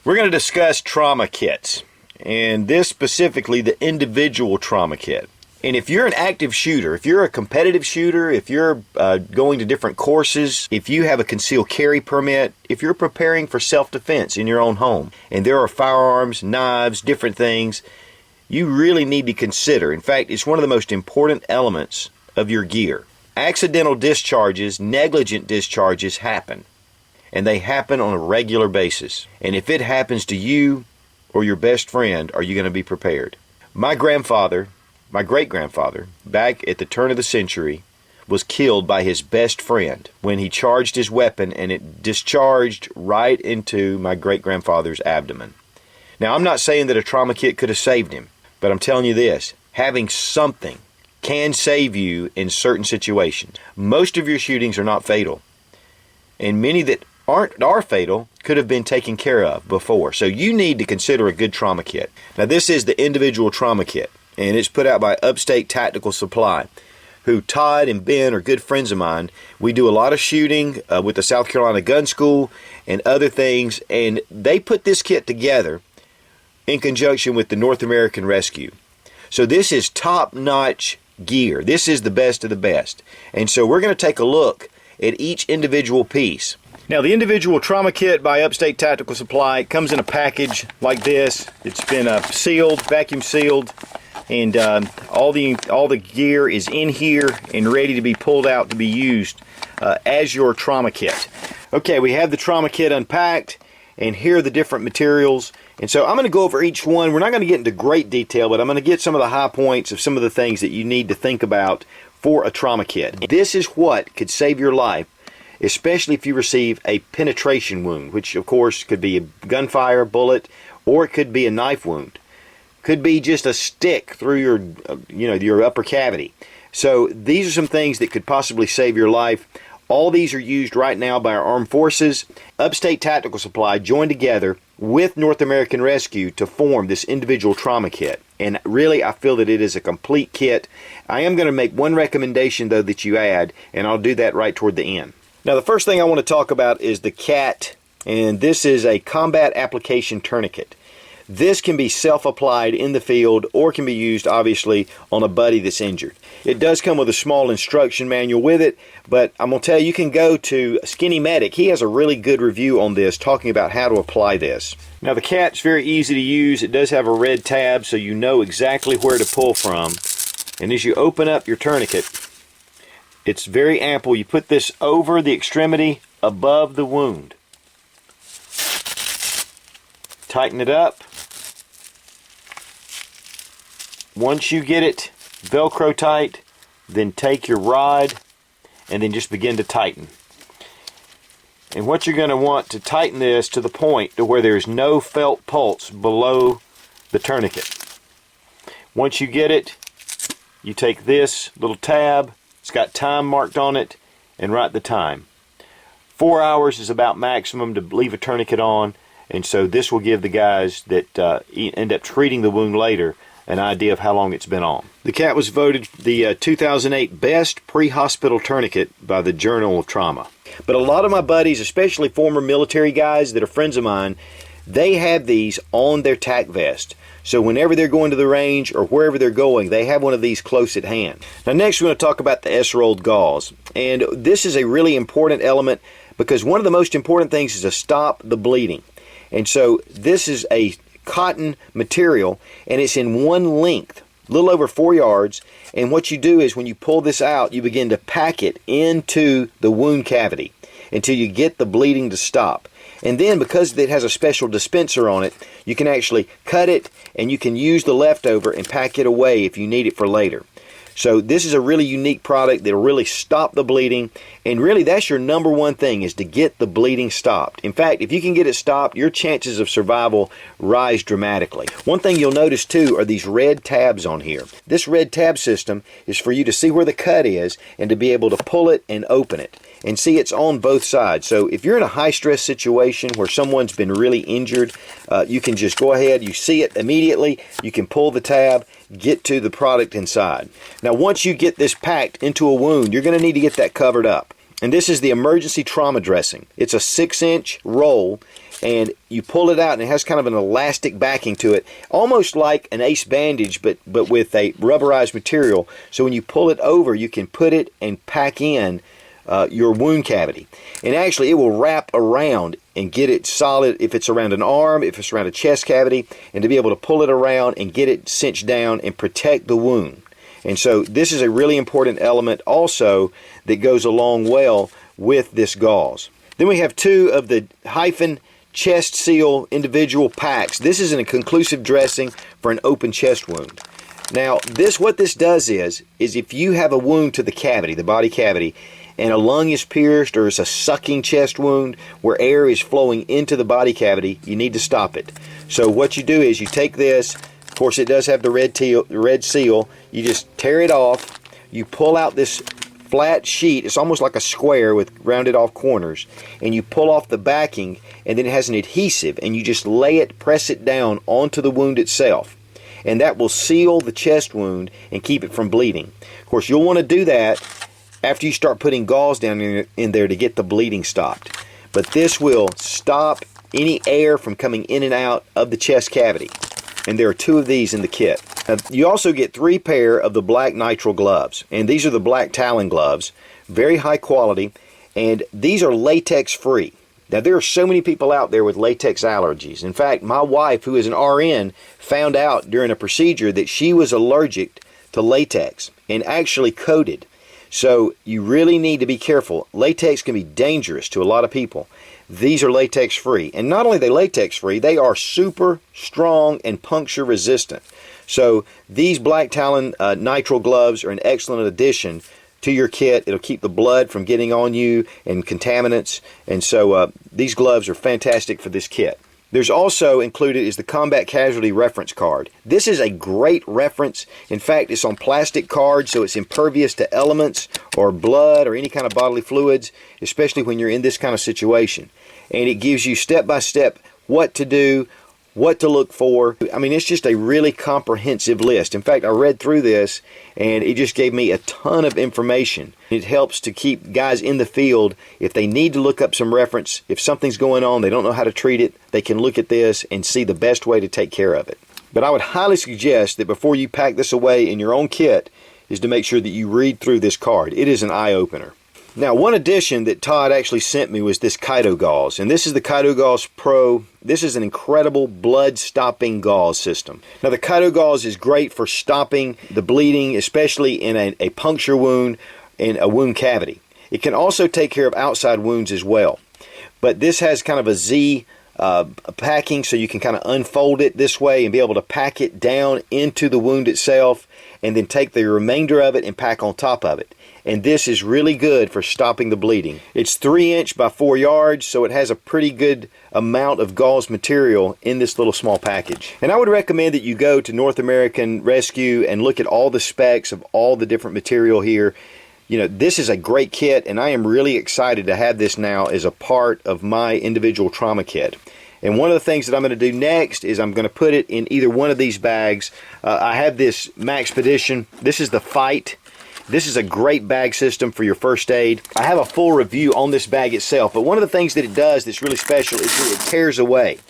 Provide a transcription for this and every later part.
We're going to discuss trauma kits, and this specifically the individual trauma kit. And if you're an active shooter, if you're a competitive shooter, if you're going to different courses, if you have a concealed carry permit, if you're preparing for self-defense in your own home, and there are firearms, knives, different things, you really need to consider. In fact, it's one of the most important elements of your gear. Accidental discharges, negligent discharges happen, and they happen on a regular basis. And if it happens to you or your best friend, are you going to be prepared? My great-grandfather, back at the turn of the century, was killed by his best friend when he charged his weapon and it discharged right into my great-grandfather's abdomen. Now, I'm not saying that a trauma kit could have saved him, but I'm telling you this, having something can save you in certain situations. Most of your shootings are not fatal, and many that are fatal could have been taken care of before. So you need to consider a good trauma kit. Now, this is the individual trauma kit, and it's put out by Upstate Tactical Supply, who Todd and Ben are good friends of mine. We do a lot of shooting with the South Carolina Gun School and other things, and they put this kit together in conjunction with the North American Rescue. So this is top-notch gear. This is the best of the best. And so we're going to take a look at each individual piece. Now, the individual trauma kit by Upstate Tactical Supply comes in a package like this. It's been sealed, vacuum sealed, and all the gear is in here and ready to be pulled out to be used as your trauma kit. Okay, we have the trauma kit unpacked, and here are the different materials. And so I'm going to go over each one. We're not going to get into great detail, but I'm going to get some of the high points of some of the things that you need to think about for a trauma kit. This is what could save your life, especially if you receive a penetration wound, which of course could be a gunfire bullet, or it could be a knife wound. Could be just a stick through your upper cavity. So these are some things that could possibly save your life. All these are used right now by our armed forces. Upstate Tactical Supply joined together with North American Rescue to form this individual trauma kit. And really, I feel that it is a complete kit. I am going to make one recommendation, though, that you add, and I'll do that right toward the end. Now, the first thing I want to talk about is the C.A.T, and this is a combat application tourniquet. This can be self-applied in the field or can be used, obviously, on a buddy that's injured. It does come with a small instruction manual with it, but I'm going to tell you, you can go to Skinny Medic. He has a really good review on this, talking about how to apply this. Now, the C.A.T is very easy to use. It does have a red tab, so you know exactly where to pull from. And as you open up your tourniquet, it's very ample. You put this over the extremity above the wound. Tighten it up. Once you get it Velcro tight, then take your rod and then just begin to tighten. And what you're going to want to tighten this to the point to where there's no felt pulse below the tourniquet. Once you get it, you take this little tab, it's got time marked on it, and write the time. 4 hours is about maximum to leave a tourniquet on, and so this will give the guys that end up treating the wound later an idea of how long it's been on. The C.A.T was voted the 2008 Best Pre-Hospital Tourniquet by the Journal of Trauma. But a lot of my buddies, especially former military guys that are friends of mine, they have these on their tack vest. So whenever they're going to the range or wherever they're going, they have one of these close at hand. Now, next we're going to talk about the S-rolled gauze. And this is a really important element because one of the most important things is to stop the bleeding. And so this is a cotton material, and it's in one length, a little over 4 yards. And what you do is when you pull this out, you begin to pack it into the wound cavity until you get the bleeding to stop. And then because it has a special dispenser on it, you can actually cut it and you can use the leftover and pack it away if you need it for later. So this is a really unique product that will really stop the bleeding, and really that's your number one thing, is to get the bleeding stopped. In fact, if you can get it stopped, your chances of survival rise dramatically. One thing you'll notice too are these red tabs on here. This red tab system is for you to see where the cut is and to be able to pull it and open it. And see, it's on both sides. So if you're in a high stress situation where someone's been really injured, you can just go ahead, you see it immediately, you can pull the tab, get to the product inside. Now once you get this packed into a wound, you're going to need to get that covered up. And this is the emergency trauma dressing. It's a 6-inch roll, and you pull it out, and it has kind of an elastic backing to it, almost like an Ace bandage, but with a rubberized material. So when you pull it over, you can put it and pack in your wound cavity. And actually, it will wrap around and get it solid if it's around an arm, if it's around a chest cavity, and to be able to pull it around and get it cinched down and protect the wound. And so this is a really important element also that goes along well with this gauze. Then we have 2 of the HyFin chest seal individual packs. This is a conclusive dressing for an open chest wound. Now, what this does is if you have a wound to the cavity, the body cavity, and a lung is pierced, or it's a sucking chest wound where air is flowing into the body cavity, you need to stop it. So what you do is you take this, of course it does have the red seal, you just tear it off, you pull out this flat sheet, it's almost like a square with rounded off corners, and you pull off the backing, and then it has an adhesive, and you just lay it, press it down onto the wound itself. And that will seal the chest wound and keep it from bleeding. Of course, you'll want to do that after you start putting gauze down in there to get the bleeding stopped. But this will stop any air from coming in and out of the chest cavity. And there are 2 of these in the kit. You also get 3 pair of the black nitrile gloves. And these are the black talon gloves. Very high quality. And these are latex free. Now, there are so many people out there with latex allergies. In fact, my wife, who is an RN, found out during a procedure that she was allergic to latex and actually coded. So you really need to be careful. Latex can be dangerous to a lot of people. These are latex free. And not only are they latex free, they are super strong and puncture resistant. So these black talon nitrile gloves are an excellent addition to your kit. It'll keep the blood from getting on you and contaminants. And so these gloves are fantastic for this kit. There's also included is the Combat Casualty reference card. This is a great reference. In fact, it's on plastic card, so it's impervious to elements or blood or any kind of bodily fluids, especially when you're in this kind of situation. And it gives you step-by-step what to do, what to look for. I mean, it's just a really comprehensive list. In fact, I read through this, and it just gave me a ton of information. It helps to keep guys in the field. If they need to look up some reference, if something's going on, they don't know how to treat it, they can look at this and see the best way to take care of it. But I would highly suggest that before you pack this away in your own kit is to make sure that you read through this card. It is an eye-opener. Now, one addition that Todd actually sent me was this Chito Gauze, and this is the Chito Gauze Pro. This is an incredible blood-stopping gauze system. Now, the Chito Gauze is great for stopping the bleeding, especially in a puncture wound in a wound cavity. It can also take care of outside wounds as well. But this has kind of a Z packing, so you can kind of unfold it this way and be able to pack it down into the wound itself, and then take the remainder of it and pack on top of it. And this is really good for stopping the bleeding. It's 3" by 4 yards, so it has a pretty good amount of gauze material in this little small package. And I would recommend that you go to North American Rescue and look at all the specs of all the different material here. You know, this is a great kit, and I am really excited to have this now as a part of my individual trauma kit. And one of the things that I'm going to do next is I'm going to put it in either one of these bags. I have this Maxpedition. This is the Fight. This is a great bag system for your first aid. I have a full review on this bag itself, but one of the things that it does that's really special is that it tears away.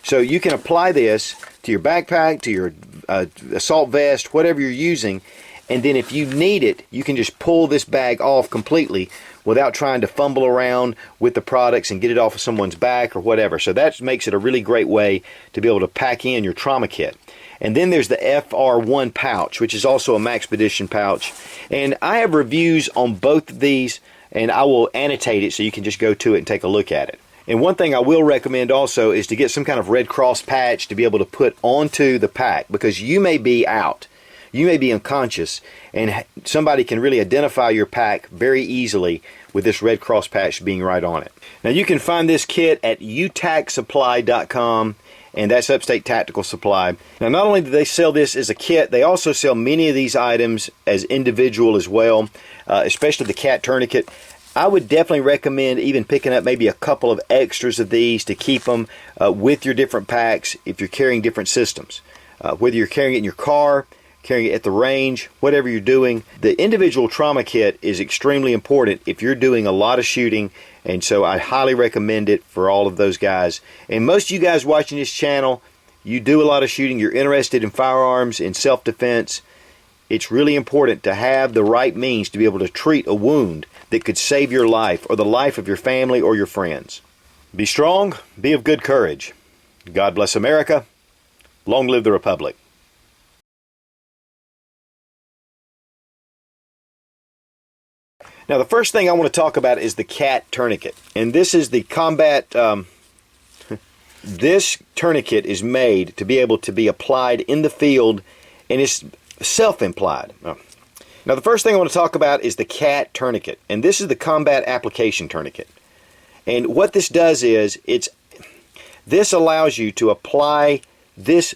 So you can apply this to your backpack, to your assault vest, whatever you're using, and then if you need it, you can just pull this bag off completely without trying to fumble around with the products and get it off of someone's back or whatever. So that makes it a really great way to be able to pack in your trauma kit. And then there's the FR1 pouch, which is also a Maxpedition pouch. And I have reviews on both of these, and I will annotate it so you can just go to it and take a look at it. And one thing I will recommend also is to get some kind of Red Cross patch to be able to put onto the pack, because you may be out. You may be unconscious, and somebody can really identify your pack very easily with this Red Cross patch being right on it. Now, you can find this kit at utacsupply.com, and that's Upstate Tactical Supply. Now, not only do they sell this as a kit, they also sell many of these items as individual as well, especially the C.A.T tourniquet. I would definitely recommend even picking up maybe a couple of extras of these to keep them with your different packs if you're carrying different systems. Whether you're carrying it in your car, carrying it at the range, whatever you're doing. The individual trauma kit is extremely important if you're doing a lot of shooting, and so I highly recommend it for all of those guys. And most of you guys watching this channel, you do a lot of shooting, you're interested in firearms, in self-defense. It's really important to have the right means to be able to treat a wound that could save your life or the life of your family or your friends. Be strong, be of good courage. God bless America. Long live the Republic. Now, the first thing I want to talk about is the C.A.T tourniquet. And this is the combat... this tourniquet is made to be able to be applied in the field, and it's self-applied. Now, the first thing I want to talk about is the C.A.T tourniquet. And this is the combat application tourniquet. And what this does is, this allows you to apply this